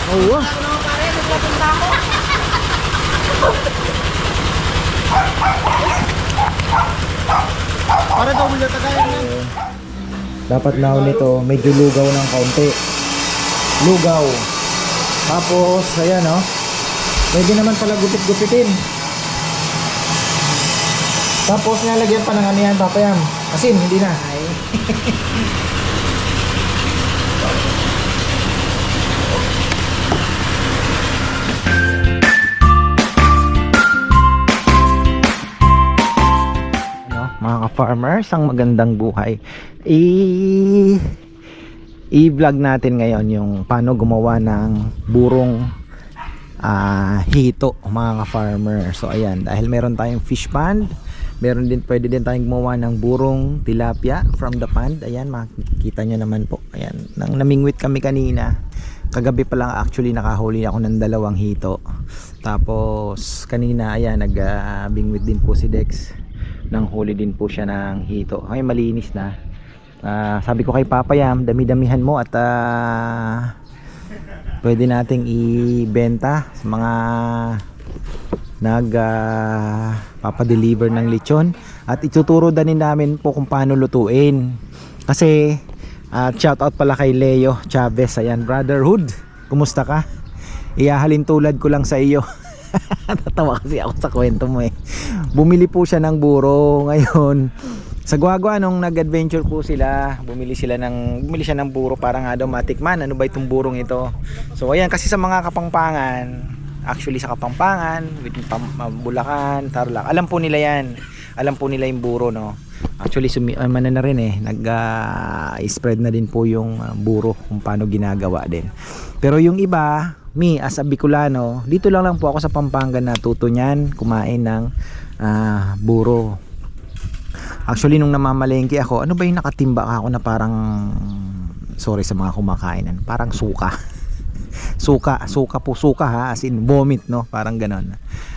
Oo. Ako naman pare, naglapunta ako. Para daw wala tagayan yan. Dapat now nito medyo lugaw ng kaunti. Lugaw. Tapos ayan oh. Pwede naman pala gupit-gupitin. Tapos nalagyan pa ng ano yan, papayam. Asin, hindi na. Mga ka-farmers, ang magandang buhay. I-vlog natin ngayon yung paano gumawa ng burong hito, mga ka-farmer. So ayan, dahil meron tayong fish pond, meron din, pwede din tayong gumawa ng burong tilapia from the pond. Ayan, makikita nyo naman po. Ayan, nang namingwit kami kanina. Kagabi pa lang actually nakahuli ako ng 2 hito. Tapos kanina ayan, nagbingwit din po si Dex. Nang huli din po siya ng hito. Ay, malinis na. Sabi ko kay Papayam, dami-damihan mo at pwede nating ibenta sa mga papadeliver ng lechon. At ituturo din namin po kung paano lutuin. Kasi shout out pala kay Leo Chavez. Ayan, brotherhood, kumusta ka? Iyahalin tulad ko lang sa iyo. Tatawa kasi ako sa kwento mo eh. Bumili po siya ng buro ngayon. Sa Guagua nung nag-adventure po sila, bumili siya ng buro para nga daw matikman ano ba itong burong ito. So ayan, kasi sa mga Kapampangan, actually sa Kapampangan, Bulacan, Tarlac, alam po nila yan. Alam po nila yung buro, no. Actually man na rin eh, nag-spread na din po yung buro kung paano ginagawa din. Pero yung iba, me as a Bicolano, dito lang po ako sa Pampanga natuto niyan, kumain ng buro. Actually nung namamalengke ako, ano ba yung nakatimba ako na parang, sorry sa mga kumakainan, parang suka. suka ha, as in vomit, no, parang ganon.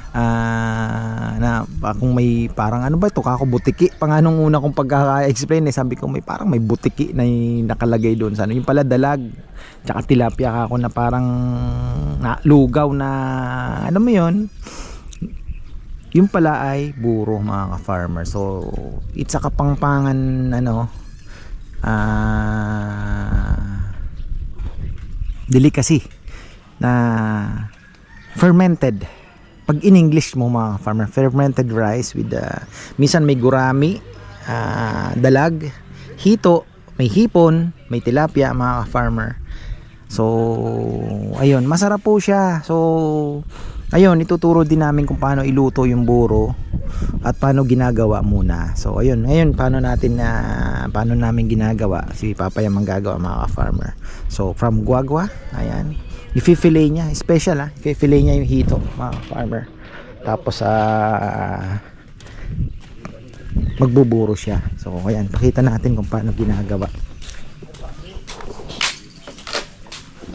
Na kung may parang ano ba ito, kako butiki pa nga nung una kong pagka-explain eh, sabi ko may parang may butiki na nakalagay doon sa ano, yung pala dalag tsaka tilapia ako na parang lugaw na ano mo yun, yung pala ay buro, mga ka-farmer. So it's a Kapampangan ano delicacy na fermented. Pag in English mo, mga farmer, fermented rice with minsan may gurami, dalag, hito, may hipon, may tilapia, mga farmer. So ayun, masarap po siya. So ayun, ituturo din namin kung paano iluto yung buro at paano ginagawa muna. So ayun paano namin ginagawa. Si Papa yung manggagawa, mga farmer. So from Guagua, ayan, i-fillet niya, special i-fillet niya yung hito, mga farmer. Tapos magbuburo siya. So ayan, pakita natin kung paano ginagawa.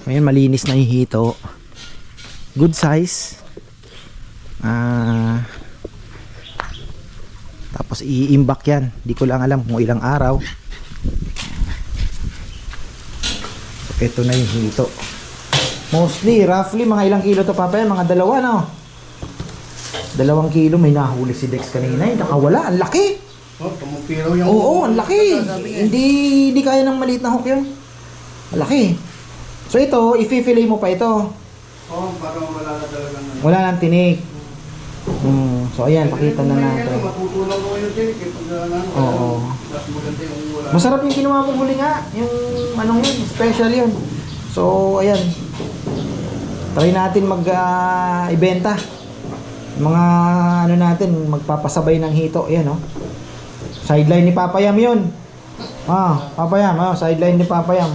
Ngayon, malinis na yung hito, good size. Tapos i-imbak yan, di ko lang alam kung ilang araw. So ito na yung hito. Mostly, roughly, mga ilang kilo to, Papa? Mga 2, no? 2 kilo, may nahuli si Dex kanina. Nakawala, ang laki. Oh, tumupiro yung... Oo, ang laki. Hindi kaya ng maliit na hook yun. Ang laki. So ito, i-fillet mo pa ito. Oo, parang wala na talaga. Wala nang tinik. So ayan, pakita na natin. Matutulong ko yung tinik. Oo. Wala. Masarap yung kinuha mong huli nga. Yung anong yun, special yun. So ayan, try natin ibenta mga ano natin, magpapasabay ng hito. Ayan, oh. Sideline ni Papayam yun. Papayam, sideline ni Papayam.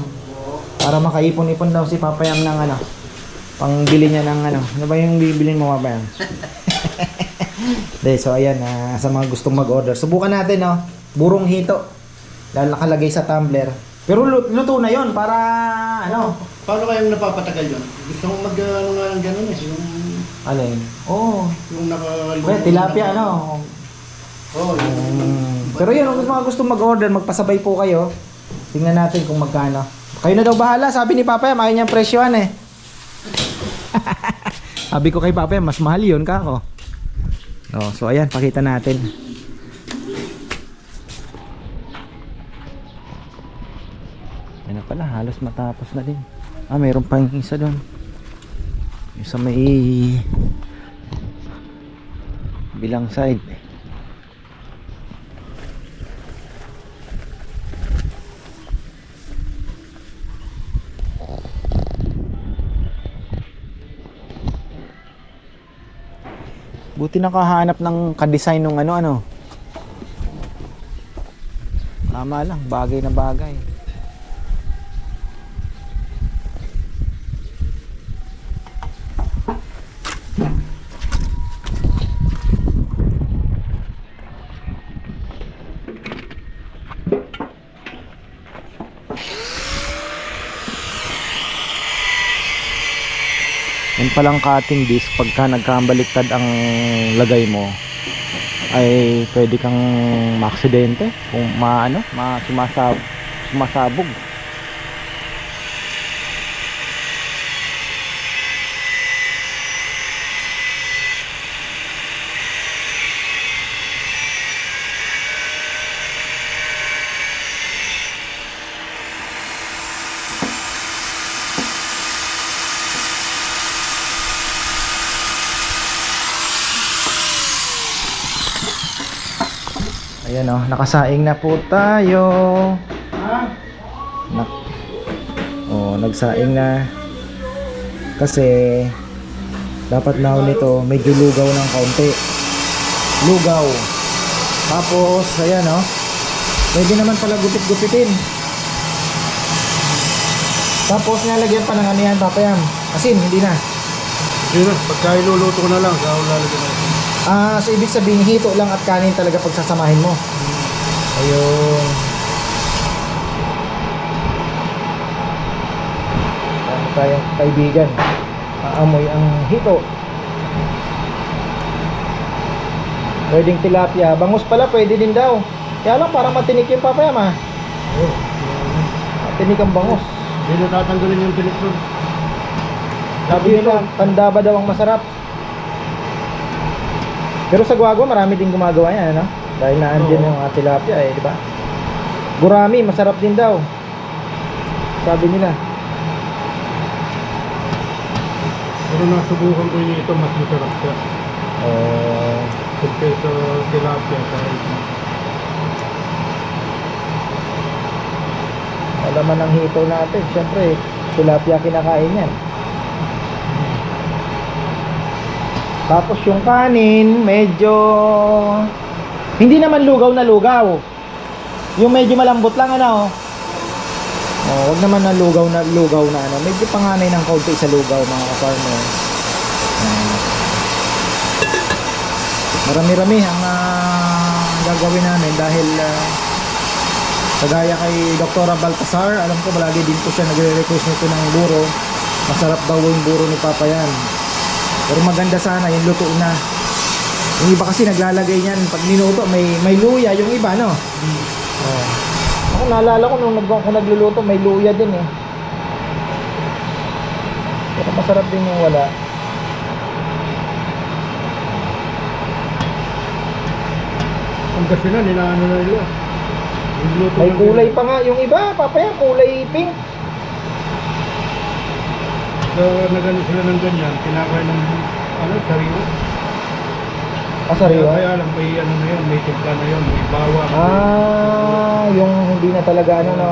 Para makaipon-ipon daw si Papayam ng ano, pangbili niya ng ano. Ano ba yung bibilin mo, Papayam? So ayan, sa mga gustong mag-order, subukan natin, no, burong hito. Dahil nakalagay sa tumbler. Pero luto na yon para ano. Paano kayang napapatagal yun? Gusto mong mag-ano nga ng gano'n eh. Yung... Ano yun? Oo. Yung tilapia, ano. Oo. Pero yun, kung mga gustong mag-order, magpasabay po kayo. Tingnan natin kung magkano. Kayo na daw bahala, sabi ni Papa, ayaw niyang presyohan eh. Sabi ko kay Papa, mas mahal yun kako. Oh, so ayan, pakita natin. Yan na pala, halos matapos na din. Ah, mayroon pang isa doon. Yung sa may bilang side. Buti nakahanap ng ka-design ng ano. Tama lang, bagay na bagay. Yan palang cutting disc, pagka nagkabaliktad ang lagay mo ay pwede kang maaksidente kung sumasabog. Ayan o, nakasaing na po tayo. Nagsaing na. Kasi dapat now nito medyo lugaw ng kaunti. Lugaw. Tapos ayan o, pwede naman pala gupit-gupitin. Tapos nalagyan pa ng anihan, papayam. Asin, hindi na. Yun, pagka iluluto ko na lang, saka lalagyan natin. So ibig sabihin hito lang at kanin talaga pagsasamahin mo. Ayun. Ano tayong kaibigan, aamoy ang hito. Pwedeng tilapia. Bangus pala pwede din daw. Kaya lang parang matinik yung papayam ha. Matinik ang bangus. Hindi na tatanggalin yung tinik. Sabi nila, tanda ba daw ang masarap? Pero sa Guagua marami din gumagawa yan, ano? Dahil naandyan yung tilapia di ba? Gurami, masarap din daw. Sabi nila. Pero nasubukan ko yung ito, mas masarap siya. Kumpare sa tilapia. Alaman ng hito natin, syempre, tilapia kinakain yan. Tapos yung kanin, medyo hindi naman lugaw na lugaw. Yung medyo malambot lang ano. Wag naman na lugaw na ano. Medyo panganay ng kaunti sa lugaw mga ka-farmer. Marami-rami ang gagawin namin dahil kagaya kay Dr. Baltasar, alam ko palagi din po siya nagre-request nito ng buro. Masarap daw yung buro ni Papa yan. Pero maganda sana yung luto na. Yung iba kasi naglalagay niyan pag niluto may luya yung iba, no? Ako naalala ko nung nagluluto may luya din eh. Pero masarap din yung wala. Ang kasi na, ninaano na nila. May kulay pa nga yung iba, papaya, kulay pink. So, nagano sila ng ganyan, kinakain ng sariwa. Sariwa? Kaya lang, may ano na yun, may timpla na yun, may bawang. Yung hindi na talaga ano, no.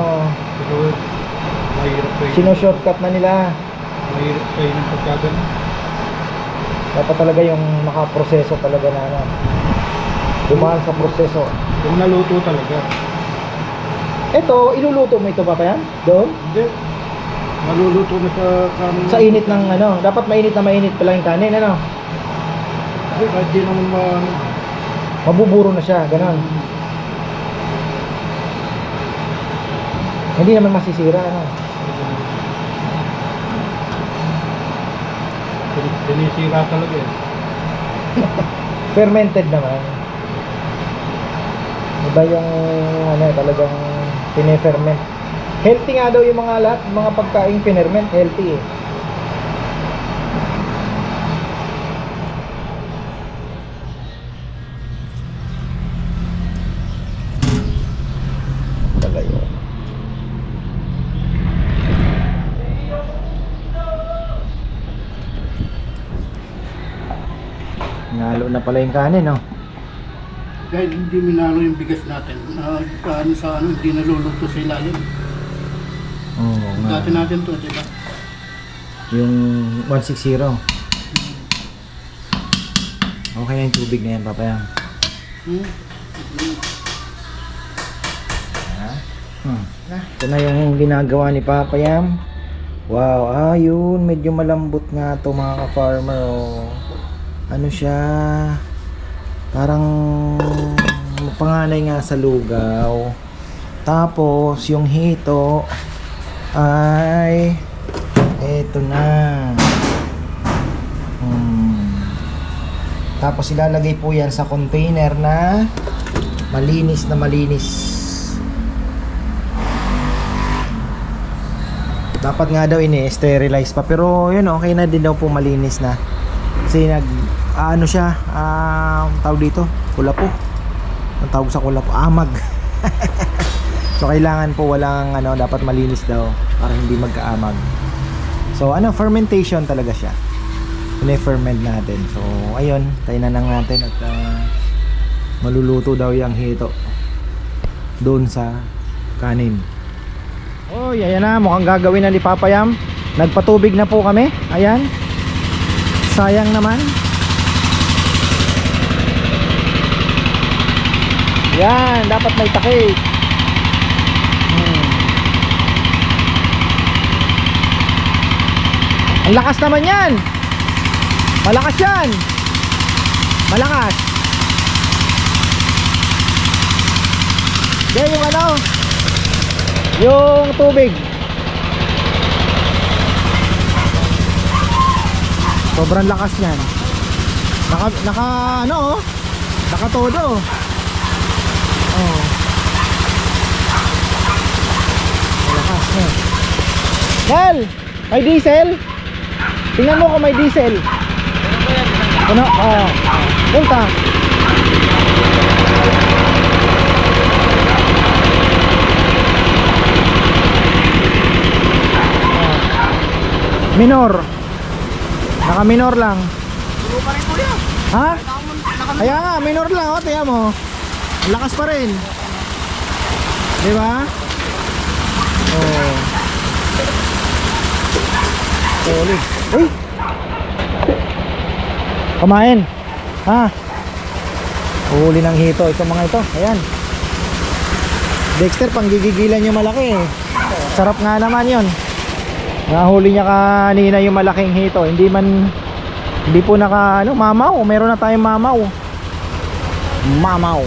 Pero, mahirap kayo. Sino-shortcut na nila. Mahirap kayo ng pagkagan. Dapat talaga yung nakaproseso talaga na ano. Dumaan sa proseso. Yung naluto talaga. Ito, iluluto mo ito pa yan? Doon? Hindi. Maluluto na sa kanin. Sa init ng ano, dapat mainit na mainit pala yung kanin, ano? Kasi kahit di naman Mabuburo na siya, gano'n. Hindi naman masisira, ano? Sinisira talaga eh. Fermented naman. Iba yung ano, talagang pine-ferment. Healthy nga daw yung mga lahat, mga pagkain pinerment, healthy eh. Nalo na pala yung kanin, no? Dahil hindi minalo yung bigas natin. Ano sa ano, hindi naluluto sa ilalim. Oo nga. Dati natin to, diba? Yung 160. Okay na yung tubig na yan, papayang. Ito na yung ginagawa ni Papayam. Wow, ayun, medyo malambot nga to mga ka-farmer. Oh. Ano siya? Parang panganay nga sa lugaw. Tapos yung hito ay eto na. Tapos ilalagay po yan sa container na malinis na malinis. Dapat nga daw ini-sterilize pa, pero yun, okay na din daw po, malinis na. Kasi ano siya, tawag dito, kulapo. Ang tawag sa kulapo, amag. So kailangan po walang dapat malinis daw para hindi magkaamag. So fermentation talaga siya. Pine-ferment natin. So ayun, tayo na lang natin at maluluto daw yung hito doon sa kanin. Oh, ayan na, mukhang gagawin na ni Papayam. Nagpatubig na po kami. Ayan. Sayang naman. Yan, dapat may takip. Ang lakas naman yan. Malakas yan. Malakas. Yan yung yung tubig. Sobrang lakas niyan. Nakatodo. Oh. Lakas na. Del, may diesel? Tingnan mo kung may diesel. Ano? Punta. Minor. Naka-minor lang. Tulo pa rin kuya. Ha? Kaya nga, minor lang. O, tiyan mo. Ang lakas pa rin. Di ba? Oh. Solid. Uy! Kumain. Ha? Huli ng hito. Ito mga ito. Ayan. Dexter, panggigigilan yung malaki eh. Sarap nga naman yon. Nahuli niya kanina yung malaking hito. Hindi po mamaw. Meron na tayong mamaw. Mamaw.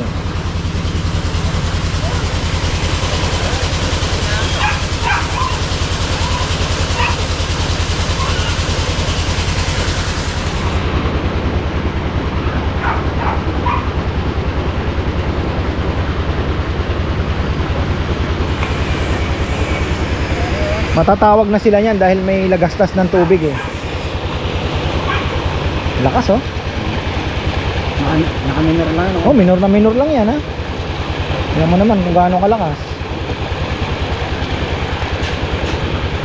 Matatawag na sila niyan dahil may lagastas ng tubig eh. Lakas oh. Naka-minor lang. Oh, minor na minor lang yan ha. Tingnan mo naman kung gaano kalakas.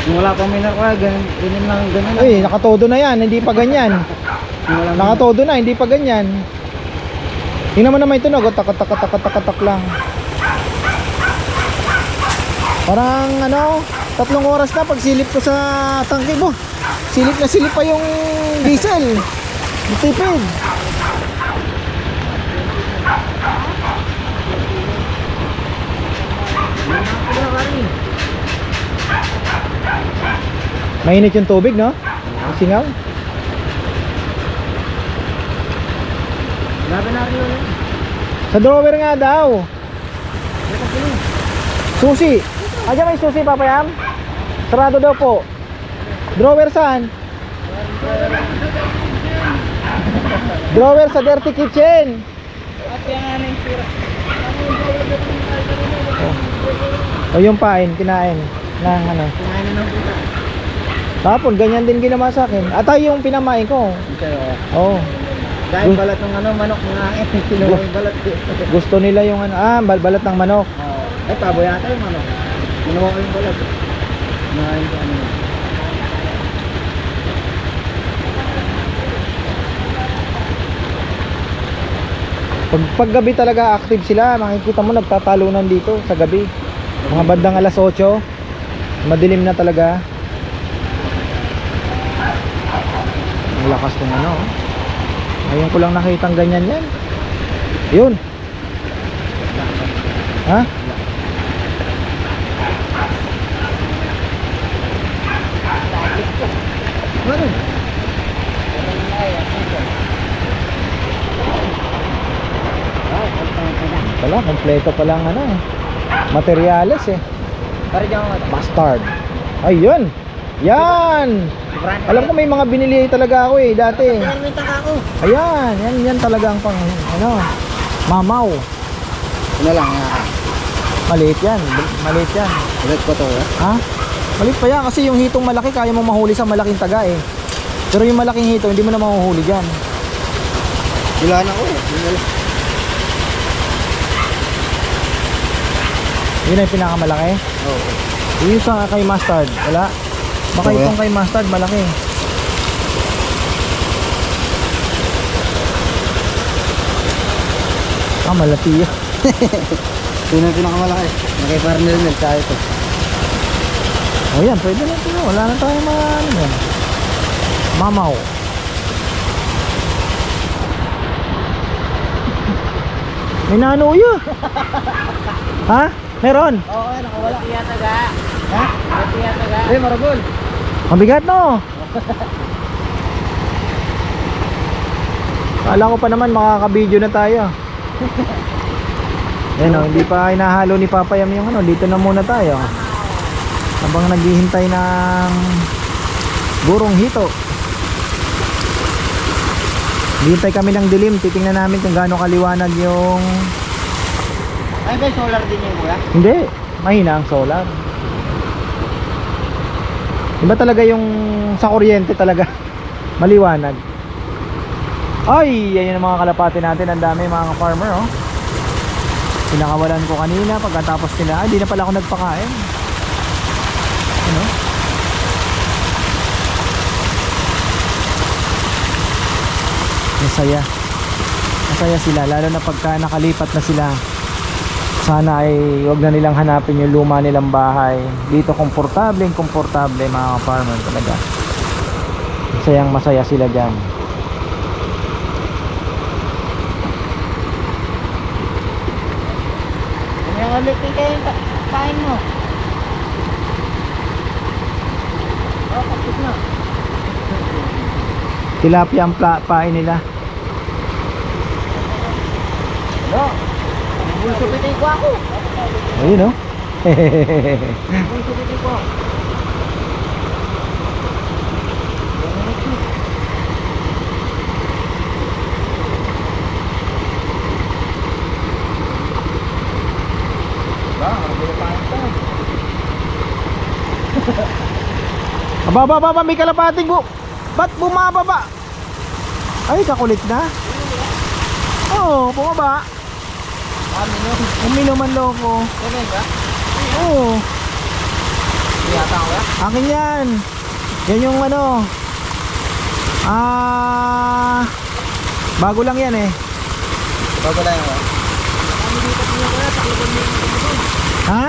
Kung wala pang minor ka, ganyan lang. Ay, nakatodo na yan, hindi pa ganyan. Nakatodo na, hindi pa ganyan. Tingnan mo naman ito no, tak lang. Parang 3 oras na pagsilip ko sa tangke mo. Silip na silip pa yung diesel. Tipid. Mainit yung tubig, no? Singaw. Sa drawer nga daw. Susi. Aja may susi, Papayam? Sarado daw po. Drawer saan? Drawer sa dirty kitchen. O yung pain, kinain ng Tapon, ganyan din ginawa sa akin. Atay yung pinamain ko. Oo. Dahil balat ng manok nga kinuha yung balat. Gusto nila yung balat ng manok. Ay, pabo yata yung manok. Kinuha ko yung balat. Nahin ko Pag gabi talaga active sila, makikita mo nagtatalunan dito sa gabi. Mga bandang alas 8, madilim na talaga. Ang lakas ng ano. Ngayon ko lang nakitang ganyan yan. Yun. Ha? Ano? Wala, kompleto pa lang ano, materyales eh. Bastard. Ayun. Yan. Alam ko may mga binili talaga ako eh dati. Ayan, yan talaga ang pang ano, mamaw. Ano lang yan? Maliit yan, maliit yan. Ulit ko to Ha? Maliit pa yan kasi yung hitong malaki kaya mo mahuli sa malaking taga eh. Pero yung malaking hito hindi mo na mahuhuli dyan. Wala na ko eh. Yun ang pinakamalaki. Oo. Yung sa kay mustard, wala. Baka Okay. itong kay mustard malaki. Malati yun. Ito na yung pinakamalaki. Nakay partner nil sa ito. O yan, pwede na ito. Wala na tayo mga ano yan. Mamaw. May nanuyo. Ha? Meron? Oo, nakawala. Ito yata ga. Ha? Ito yata ga. Eh, maragol. Mabigat no? Kala ko pa naman makaka-video na tayo. Yan o, hindi pa hinahalo ni Papa Yam yung ano. Dito na muna tayo. Habang naghihintay ng gurong hito. Hintay kami ng dilim. Titingnan namin kung gaano kaliwanag yung... Ay, ba solar din yung kuya? Hindi, mahina ang solar. Iba talaga yung sa kuryente talaga. Maliwanag. Ay, yan yung mga kalapati natin. Ang dami mga farmer oh. Pinakawalan ko kanina pagkatapos nila. Ay, di na pala ako nagpakain. Ano? Masaya. Masaya sila lalo na pagka nakalipat na sila. Sana ay wag na nilang hanapin yung luma nilang bahay. Dito komportable mga farmer talaga. Masayang masaya sila dyan. May ulit kayo kain mo. Oh, kapit na. Tilapia ang pain nila. Ano? Bulso ko ako. Ayun no. Bulso ko. Ababa, may kalapating bu. Ba't bumababa? Ay, kakulit na. Oo, bumaba. Uminom ang loko. Ano ba? Oo, Yata ko ya? akin yan. Yan yung ano. Bago lang yan eh. Bago lang yun. Ha?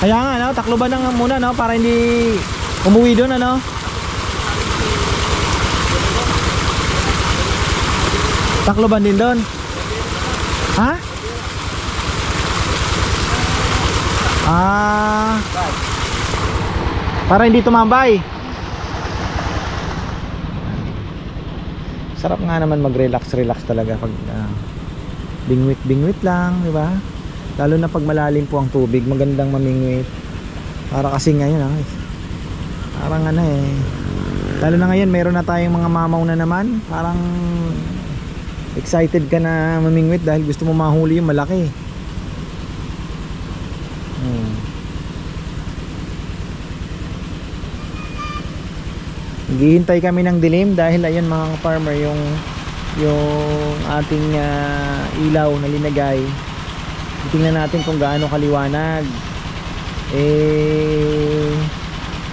Kaya nga no, takloban lang muna no para hindi umuwi doon ano. Takloban din doon. Ha? Para hindi tumambay. Sarap nga naman mag-relax talaga pag bingwit lang, di ba? Lalo na pag malalim po ang tubig, magandang mamingwit. Para kasi ngayon parang ano eh. Lalo na ngayon, meron na tayong mga mamaw na naman. Parang excited ka na mamingwit dahil gusto mo mahuli yung malaki. Naghihintay kami ng dilim dahil ayun mga farmer yung ating ilaw na linagay. Tingnan natin kung gaano kaliwanag.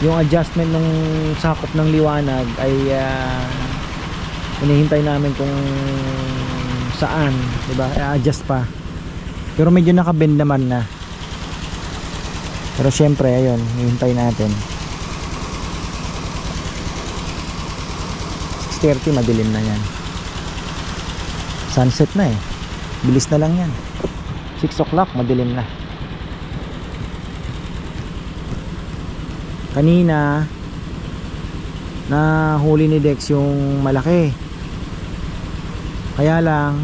Yung adjustment ng sakop ng liwanag ay hinihintay namin kung saan, 'di ba? I-adjust pa. Pero medyo nakabend naman na. Pero syempre, ayun, hihintay natin. 6:30, madilim na yan. Sunset na eh. Bilis na lang yan. 6 o'clock, madilim na. Kanina, na huli ni Dex yung malaki. Kaya lang,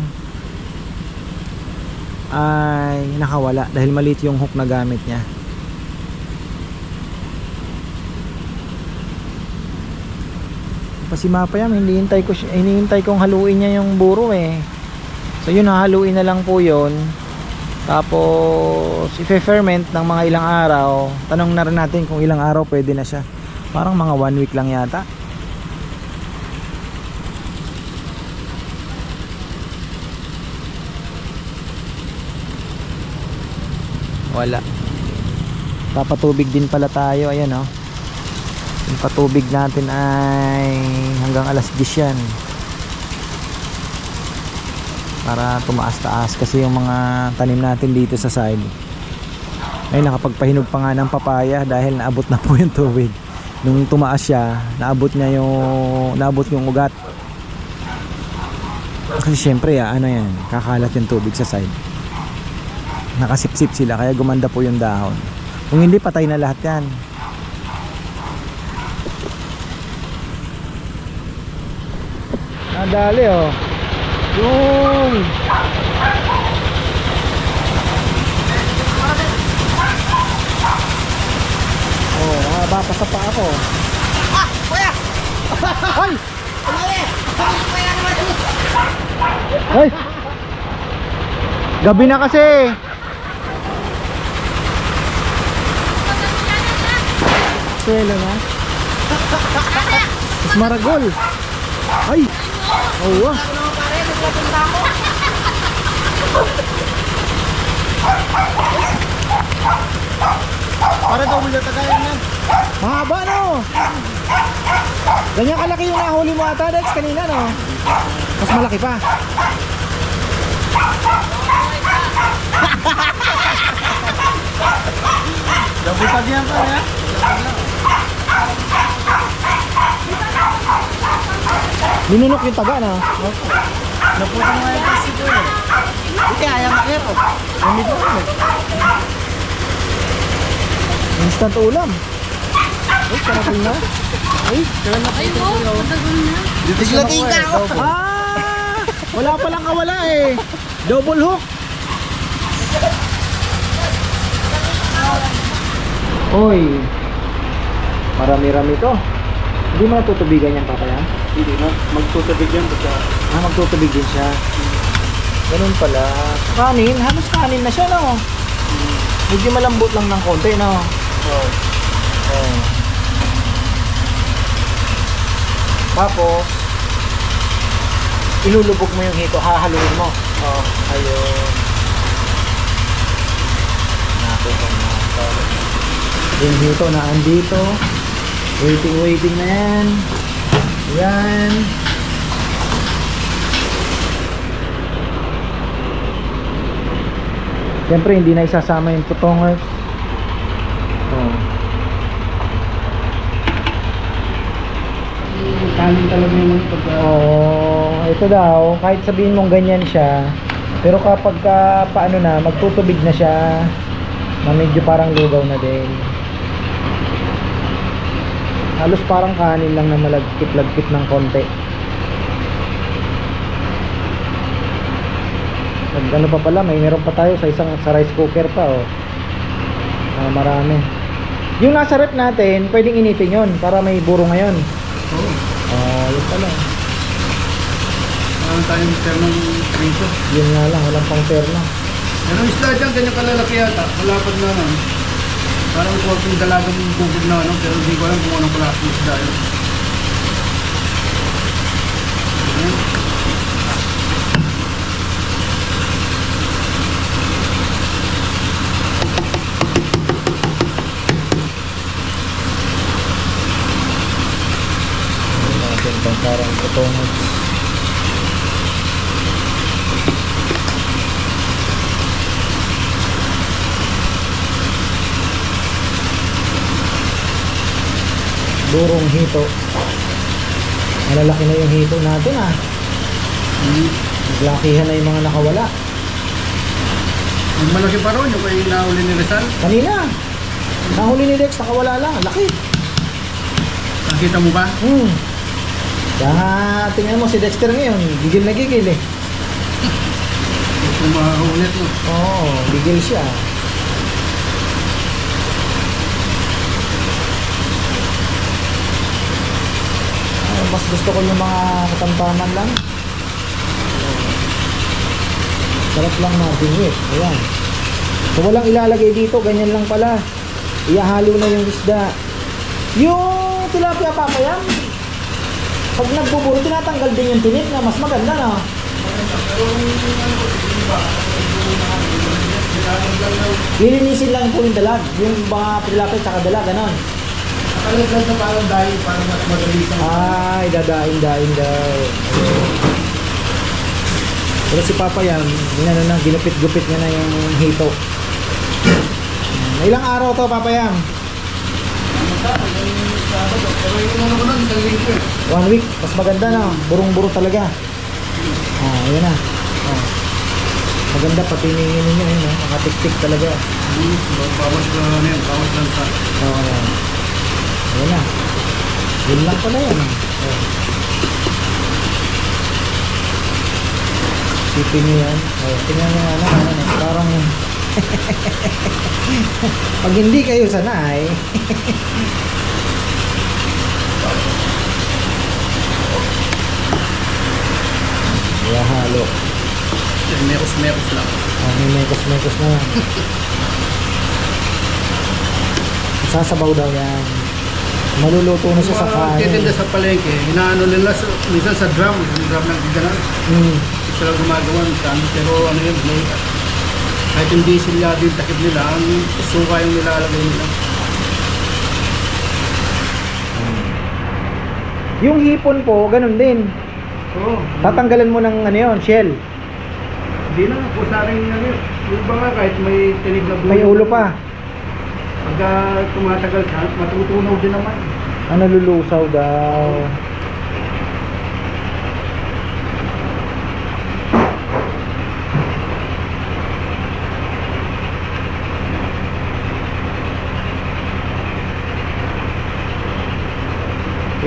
ay nakawala dahil maliit yung hook na gamit niya. Kasi mapayam, hinihintay kong haluin niya yung buro eh. So yun, hahaluin na lang po yun. Tapos i-ferment ng mga ilang araw. Tanong na rin natin kung ilang araw pwede na siya. Parang mga 1 week lang yata. Wala. Papatubig din pala tayo. Ayan oh. Yung patubig natin ay hanggang alas 10 yan. Para tumaas-taas. Kasi yung mga tanim natin dito sa side ay nakapagpahinog pa nga ng papaya dahil naabot na po yung tubig. Nung tumaas siya, naabot yung ugat. Kasi syempre ano yan, kakalat yung tubig sa side. Nakasipsip sila kaya gumanda po yung dahon. Kung hindi, patay na lahat yan. Nadali oh. Yung nakabapa sa pa ako. Kuya! Ay! Kuya! Kuya naman! Ay! Gabi na kasi. Swelo na. Mas maragol. Ay! Oo. Pare, nagpapunta ako. Para daw mo tagayan yan. Mahaba no. Ganyan kalaki yung nahuli mo ata Dex kanina no. Mas malaki pa. Dabutag yan pare ha. Ninunok yung taga na. Naputang nga yung siguro. Hindi kaya makero. Namigo kami. Instant ulam. Ay, karating na. Ay, Kaya na Ay, wow, matagal na. Tiglating ka ako. ah! Wala palang kawala eh. Double hook. Oy. Marami-rami to. Hindi mo natutubigan yan papaya? Hindi na. Magtutubig yan. Basta Magtutubig din siya. Ganun pala. Kanin, halos kanin na siya no. Medyo malambot lang ng konti no. oh. Oh. Tapos ilulubog mo yung hito, hahaluin mo. Oh. Ayun. Yung hito na andito. Waiting na yan. Yan. Siyempre hindi na isasama yung putongers. Oh. Kanin talaga yung pagka... Ito daw, kahit sabihin mong ganyan siya, pero kapag paano na, magtutubig na siya, na medyo parang lugaw na din. Halos parang kanin lang na malagkit-lagkit ng konti. Ano pa pala, meron pa tayo sa rice cooker pa oh. Marami. Yung nasa rep natin, pwedeng initin yun para may buro ngayon. Oo. Yun pala. Meron tayong termong prito. Yun nga lang, walang pang terno. Meron isda dyan, ganyan kalalaki yata. Malapad na naman. Parang konting dalagang bubog na ano, pero hindi ko alam kung anong klaseng isda yun. Ayan. Parang putongot. burong hito. Malalaki na yung hito natin ah. Naglakihan na yung mga nakawala. Ang malaki pa ron, yung kayo nahuli ni Rizal. Kanina, nahuli ni Dex, nakawala lang. Laki. Nakita mo ba? Kaya tingnan mo si Dexter ngayon, gigil na gigil eh. Kung mahulit mo. Oo, gigil siya. Mas gusto ko yung mga katamtaman lang. Sarap lang mabingwit. Ayan. So walang ilalagay dito, ganyan lang pala. Ihahalo na yung isda. Yung tilapia papayam, pag nagbuburo, tinatanggal din yung tinip na mas maganda na. Lilinisin lang po yung dalag. Yung mga tilapia tsaka dalag, ganon. Nakalaglag na parang dahil para mas madali sa Ay, dadain daw. Pero si Papa yan, ginano na, ginupit-gupit niya na yung hito. Ilang araw to, Papa Yam? Pero yung ano ko nun, isang linggo eh. 1 week, mas maganda na. Burong-buro talaga. Ayan na. Maganda pati ningin ninyo, yun, nakatik-tik talaga. Bawas lang ano yan, bawas lang sa... Ayan na. Yun lang pala yan. Sipin nyo yan. Tingnan nyo ano, parang... Pag hindi kayo sanay... Kaya halo. Meros lang. May mekos-mekos na lang. Sasabaw daw yan. Maluluto na siya sa kanin. Titinda sa palengke, hinaano nila minsan sa drum, yung drum ng giganan. Sila gumagawa sa ano, pero ano yun, kahit hindi sila din takip nila, ang suka yung nilalagay nila. Yung hipon po, ganun din. Oo. Tatanggalan mo ng ano yun, shell. Hindi na, kusaring ano yun. Yung ba nga, kahit may tinig na bulo. May ulo pa. Pagka tumatagal ka, matutunaw din naman. Ano lulusaw daw.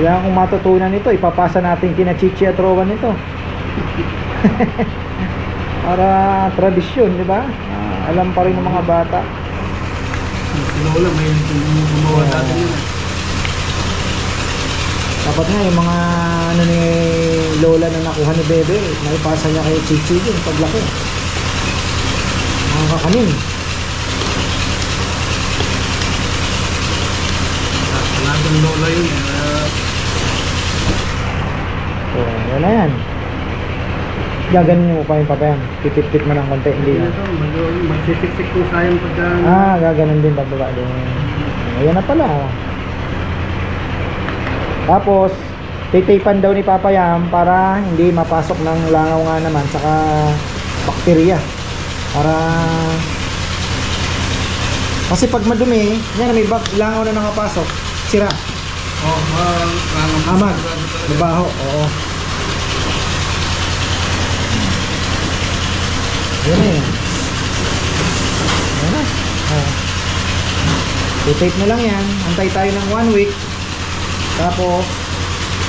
Kaya kung matutunan ito, ipapasa natin kina Chichi at Rowan ito. Para tradisyon, di ba? Alam pa rin ng mga bata. Si Lola, may gumawa natin yun. Dapat nga yung mga ano ni Lola na nakuha ni Bebe, naipasa niya kay Chichi din paglaki. Mga kakanin. Talagang Lola yun eh. So, yan na yan. Gaganin mo pa yung papayam. Pipit-pit mo ng konti, hindi na. Magsisiksik ko sayang pagka... Gaganon din pagbaba din. Ayan na pala. Tapos, titipan daw ni Papayam para hindi mapasok ng langaw nga naman, saka bakterya. Para... Kasi pag madumi, yan may langaw na nakapasok, sira. Amag. Babaho, oo. Ayan na yun. Ayan na. Tape na lang yan. Antay tayo ng 1 week. Tapos,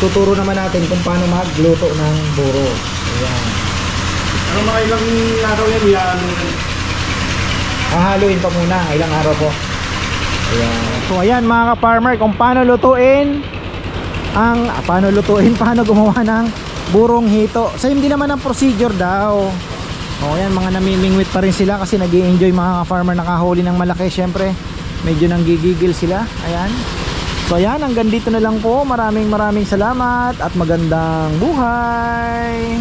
tuturo naman natin kung paano magluto ng buro. Ayan. Ano mga ilang araw yan? Hahaluin pa muna. Ilang araw po. Ayan. So ayan mga ka-farmer, kung paano lutuin paano gumawa ng burong hito. Same din naman ang procedure daw. O ayan, mga namimingwit pa rin sila kasi nag-i-enjoy mga ka-farmer nakahuli ng malaki. Syempre, medyo nanggigigil sila. Ayan. So ayan, hanggang dito na lang po. Maraming salamat at magandang buhay.